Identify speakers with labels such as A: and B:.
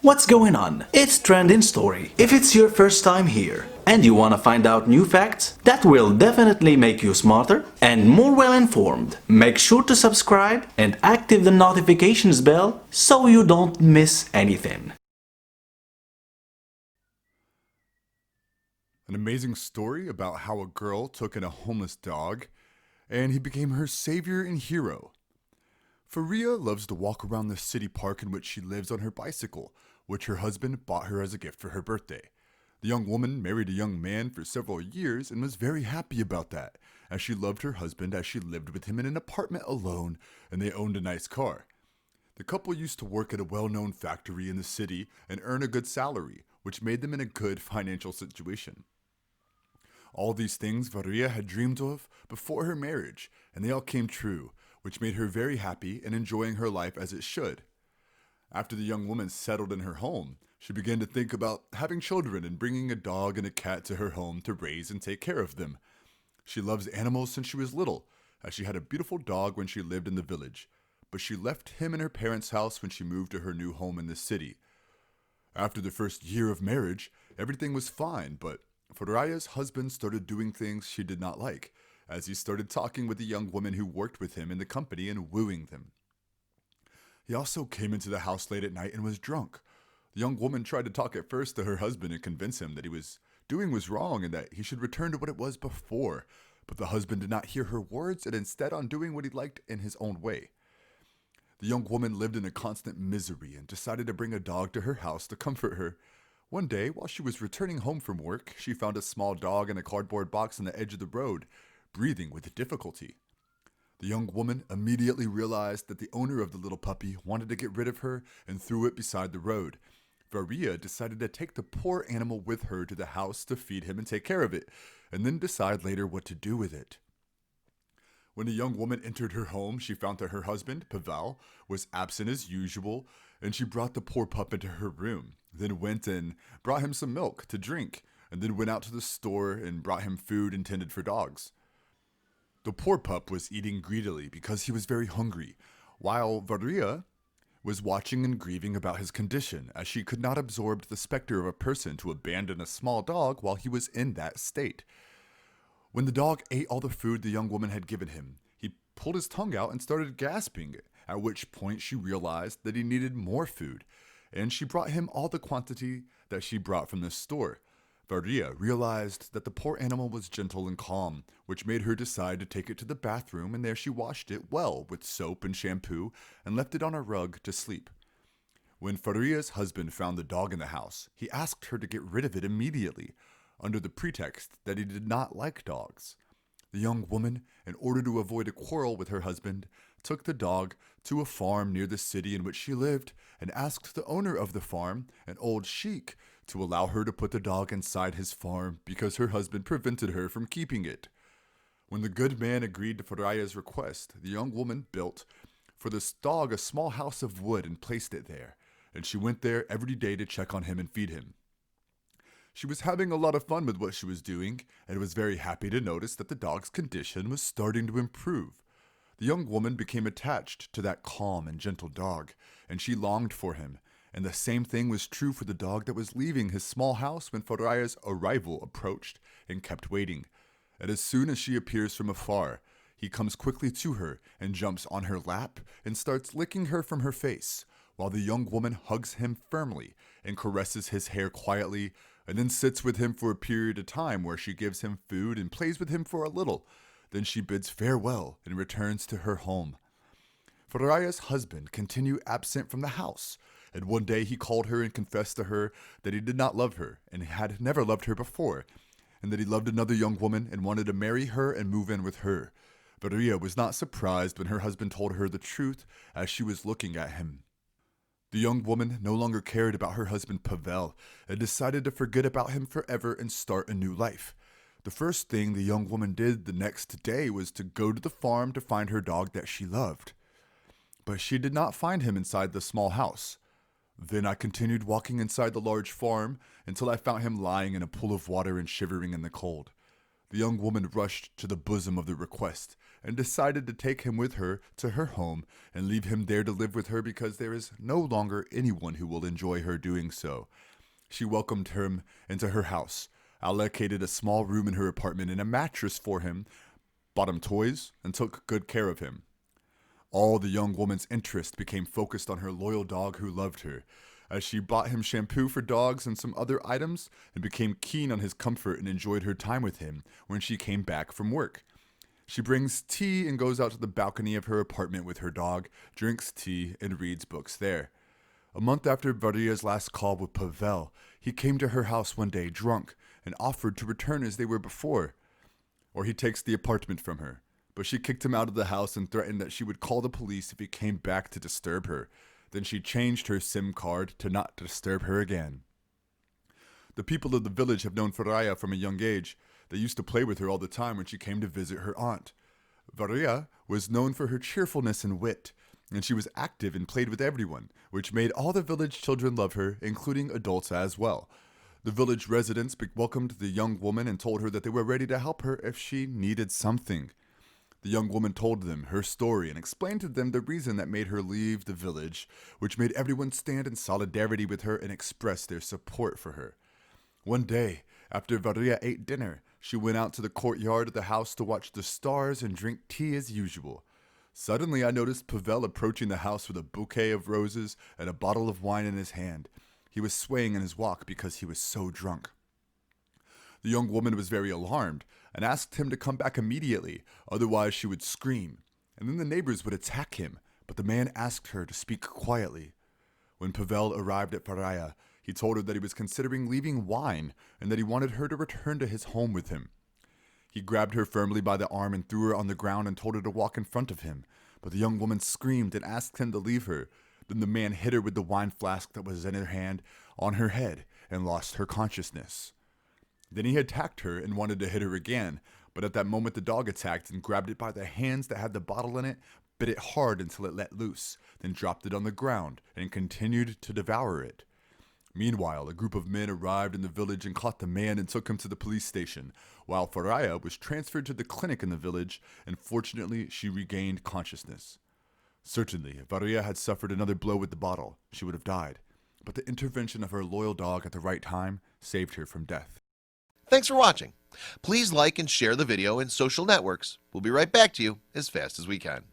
A: What's going on? It's Trending Story. If it's your first time here and you want to find out new facts that will definitely make you smarter and more well informed, make sure to subscribe and active the notifications bell so you don't miss anything.
B: An amazing story about how a girl took in a homeless dog and he became her savior and hero. Faria loves to walk around the city park in which she lives on her bicycle, which her husband bought her as a gift for her birthday. The young woman married a young man for several years and was very happy about that, as she loved her husband as she lived with him in an apartment alone and they owned a nice car. The couple used to work at a well-known factory in the city and earn a good salary, which made them in a good financial situation. All these things Varia had dreamed of before her marriage, and they all came true, which made her very happy and enjoying her life as it should. After the young woman settled in her home, she began to think about having children and bringing a dog and a cat to her home to raise and take care of them. She loves animals since she was little, as she had a beautiful dog when she lived in the village, but she left him in her parents' house when she moved to her new home in the city. After the first year of marriage, everything was fine, but Faraya's husband started doing things she did not like, as he started talking with the young woman who worked with him in the company and wooing them. He also came into the house late at night and was drunk. The young woman tried to talk at first to her husband and convince him that he was doing was wrong and that he should return to what it was before, but the husband did not hear her words and instead on doing what he liked in his own way. The young woman lived in a constant misery and decided to bring a dog to her house to comfort her. One day, while she was returning home from work, she found a small dog in a cardboard box on the edge of the road, breathing with difficulty. The young woman immediately realized that the owner of the little puppy wanted to get rid of her and threw it beside the road. Varia decided to take the poor animal with her to the house to feed him and take care of it, and then decide later what to do with it. When the young woman entered her home, she found that her husband, Pavel, was absent as usual, and she brought the poor pup into her room, then went and brought him some milk to drink, and then went out to the store and brought him food intended for dogs. The poor pup was eating greedily because he was very hungry, while Varia was watching and grieving about his condition, as she could not absorb the specter of a person to abandon a small dog while he was in that state. When the dog ate all the food the young woman had given him, he pulled his tongue out and started gasping, at which point she realized that he needed more food, and she brought him all the quantity that she brought from the store. Varia realized that the poor animal was gentle and calm, which made her decide to take it to the bathroom, and there she washed it well with soap and shampoo and left it on a rug to sleep. When Faria's husband found the dog in the house, he asked her to get rid of it immediately, under the pretext that he did not like dogs. The young woman, in order to avoid a quarrel with her husband, took the dog to a farm near the city in which she lived and asked the owner of the farm, an old sheik, to allow her to put the dog inside his farm because her husband prevented her from keeping it. When the good man agreed to Faraya's request, the young woman built for this dog a small house of wood and placed it there, and she went there every day to check on him and feed him. She was having a lot of fun with what she was doing and was very happy to notice that the dog's condition was starting to improve. The young woman became attached to that calm and gentle dog, and she longed for him, and the same thing was true for the dog that was leaving his small house when Faraya's arrival approached and kept waiting. And as soon as she appears from afar, he comes quickly to her and jumps on her lap and starts licking her from her face, while the young woman hugs him firmly and caresses his hair quietly, and then sits with him for a period of time where she gives him food and plays with him for a little. Then she bids farewell and returns to her home. Faraya's husband continued absent from the house, and one day he called her and confessed to her that he did not love her and had never loved her before, and that he loved another young woman and wanted to marry her and move in with her. Varia was not surprised when her husband told her the truth as she was looking at him. The young woman no longer cared about her husband Pavel and decided to forget about him forever and start a new life. The first thing the young woman did the next day was to go to the farm to find her dog that she loved. But she did not find him inside the small house. Then I continued walking inside the large farm until I found him lying in a pool of water and shivering in the cold. The young woman rushed to the bosom of the request and decided to take him with her to her home and leave him there to live with her because there is no longer anyone who will enjoy her doing so. She welcomed him into her house, allocated a small room in her apartment and a mattress for him, bought him toys, and took good care of him. All the young woman's interest became focused on her loyal dog who loved her, as she bought him shampoo for dogs and some other items and became keen on his comfort and enjoyed her time with him when she came back from work. She brings tea and goes out to the balcony of her apartment with her dog, drinks tea, and reads books there. A month after Varia's last call with Pavel, he came to her house one day drunk and offered to return as they were before, or he takes the apartment from her. But she kicked him out of the house and threatened that she would call the police if he came back to disturb her. Then she changed her SIM card to not disturb her again. The people of the village have known Faria from a young age. They used to play with her all the time when she came to visit her aunt. Varia was known for her cheerfulness and wit, and she was active and played with everyone, which made all the village children love her, including adults as well. The village residents welcomed the young woman and told her that they were ready to help her if she needed something. The young woman told them her story and explained to them the reason that made her leave the village, which made everyone stand in solidarity with her and express their support for her. One day, after Varia ate dinner, she went out to the courtyard of the house to watch the stars and drink tea as usual. Suddenly, I noticed Pavel approaching the house with a bouquet of roses and a bottle of wine in his hand. He was swaying in his walk because he was so drunk. The young woman was very alarmed and asked him to come back immediately, otherwise she would scream, and then the neighbors would attack him, but the man asked her to speak quietly. When Pavel arrived at Faria, he told her that he was considering leaving wine and that he wanted her to return to his home with him. He grabbed her firmly by the arm and threw her on the ground and told her to walk in front of him, but the young woman screamed and asked him to leave her. Then the man hit her with the wine flask that was in her hand on her head and lost her consciousness. Then he attacked her and wanted to hit her again, but at that moment the dog attacked and grabbed it by the hands that had the bottle in it, bit it hard until it let loose, then dropped it on the ground and continued to devour it. Meanwhile, a group of men arrived in the village and caught the man and took him to the police station, while Faria was transferred to the clinic in the village, and fortunately she regained consciousness. Certainly, if Faria had suffered another blow with the bottle, she would have died, but the intervention of her loyal dog at the right time saved her from death.
C: Thanks for watching. Please like and share the video in social networks. We'll be right back to you as fast as we can.